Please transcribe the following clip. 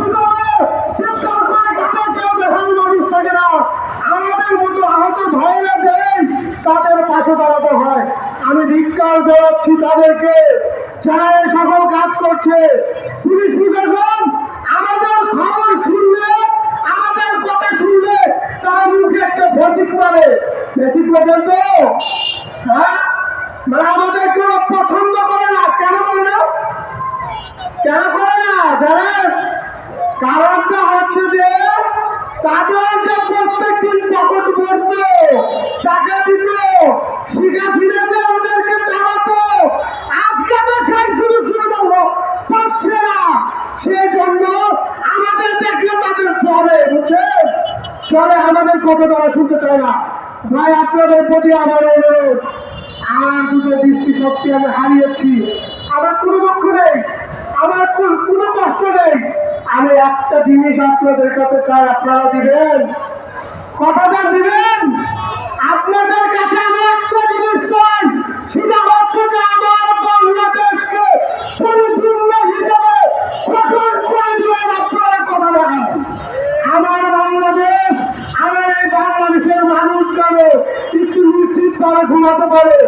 ভিতরে চিৎকার করে কাটা কেউ দেখানো মানুষ থাকে না। আমাদের মতো আহত ভাইরা দেয় তাদের পাশে দাঁড়াতে হয়। আমি ধিক্কার জানাচ্ছি তাদেরকে যারা এই সকল কাজ করছে। পুলিশ প্রশাসন আমাদের খবর শুনলে, আমাদের কথা শুনলে তারা মুখে একটা ভৌতিক করে বেশি পর্যন্ত হ্যাঁ মানে আমাদের কেউ পছন্দ করে না। কেন করে না? কেন করে না জানেন? কারণটা হচ্ছে যে তাদের যে প্রত্যেক দিন পকেট পড়তো, টাকা দিত, শিখাচ্ছিলে যে ওদেরকে চালাতো, আজকে তো সেই সুযোগ সুবিধা পাচ্ছে না। সেই জন্য আমাদের দেখলে তাদের চলে, বুঝছেন? চলে, আমাদের কথা তারা শুনতে চায় না। ভাই আপনাদের প্রতি আমার অনুরোধ, আমার দুটো দৃষ্টিশক্তি আমি হারিয়েছি, আমার কোনো দুঃখ নেই, আমার কোনো কষ্ট নেই। আমি একটা জিনিস আপনাদের কাছে চাই, আপনারা দিবেন, কথাটা দিবেন। আপনাদের কাছে আমি একটা জিনিস চাই, সেটা হচ্ছে যে আমার বাংলাদেশকে পরিপূর্ণ হিসেবে গঠন করে দিবেন। আপনারা কথা রাখেন, আমার বাংলাদেশ, আমার এই বাংলাদেশের মানুষ যেন একটু নিশ্চিতভাবে ঘুমাতে পারে।